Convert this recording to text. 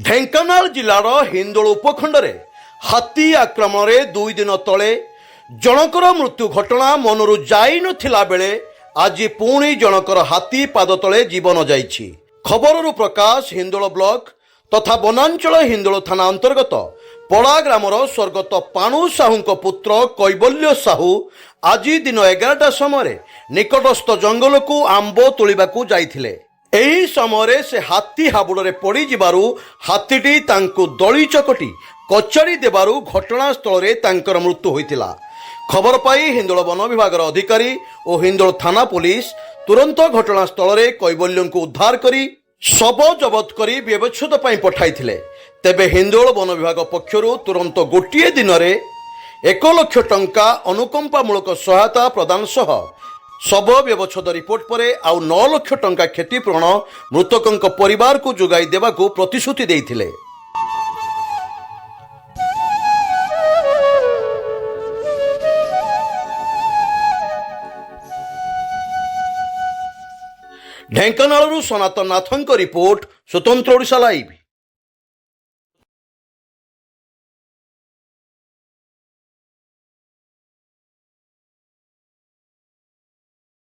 ଢେଙ୍କାନାଳ ଜିଲ୍ଲାର ହିନ୍ଦୋଳ ଉପଖଣ୍ଡରେ ହାତୀ ଆକ୍ରମଣରେ 2 ଦିନ ତଳେ ଜଣକର ମୃତ୍ୟୁ ଘଟଣା ମନରୁ ଯାଇନଥିଲା ବେଳେ ଆଜି ପୁଣି ଜଣକର ହାତୀ ପାଦ ତଳେ ଜୀବନ ଯାଇଛି। ଖବରରୁ ପ୍ରକାଶ ହିନ୍ଦୋଳ ବ୍ଲକ ତଥା ବନାଞ୍ଚଳ ହିନ୍ଦୋଳ ଥାନା ଅନ୍ତର୍ଗତ ପଡ଼ା ଗ୍ରାମର ସ୍ୱର୍ଗତ ପାଣୁ ସାହୁଙ୍କ ପୁତ୍ର କୈବଲ୍ୟ ସାହୁ ଆଜି ଦିନ 11ଟା ସମୟରେ ନିକଟସ୍ଥ ଜଙ୍ଗଲକୁ ଆମ୍ବ ତୋଳିବାକୁ ଯାଇଥିଲେ। ଏହି ସମୟରେ ସେ ହାତୀ ହାବୁଡ଼ରେ ପଡ଼ିଯିବାରୁ ହାତୀଟି ତାଙ୍କୁ ଦଳି ଚକଟି କଚାଡ଼ି ଦେବାରୁ ଘଟଣାସ୍ଥଳରେ ତାଙ୍କର ମୃତ୍ୟୁ ହୋଇଥିଲା। ଖବର ପାଇ ହିନ୍ଦୋଳ ବନ ବିଭାଗର ଅଧିକାରୀ ଓ ହିନ୍ଦୋଳ ଥାନା ପୁଲିସ ତୁରନ୍ତ ଘଟଣାସ୍ଥଳରେ କୈବଲ୍ୟଙ୍କୁ ଉଦ୍ଧାର କରି ଶବ ଜବତ କରି ବ୍ୟବଚ୍ଛେଦ ପାଇଁ ପଠାଇଥିଲେ। ତେବେ ହିନ୍ଦୋଳ ବନ ବିଭାଗ ପକ୍ଷରୁ ତୁରନ୍ତ ଗୋଟିଏ ଦିନରେ 1 ଲକ୍ଷ ଟଙ୍କା ଅନୁକମ୍ପାମୂଳକ ସହାୟତା ପ୍ରଦାନ ସହ ଶବ ବ୍ୟବଚ୍ଛେଦ ରିପୋର୍ଟ ପରେ ଆଉ 9 ଲକ୍ଷ ଟଙ୍କା କ୍ଷତିପୂରଣ ମୃତକଙ୍କ ପରିବାରକୁ ଯୋଗାଇ ଦେବାକୁ ପ୍ରତିଶ୍ରୁତି ଦେଇଥିଲେ। ଢେଙ୍କାନାଳରୁ ସନାତନ ନାଥଙ୍କ ରିପୋର୍ଟ, ସ୍ୱତନ୍ତ୍ର ଓଡ଼ିଶା ଲାଇଭ୍।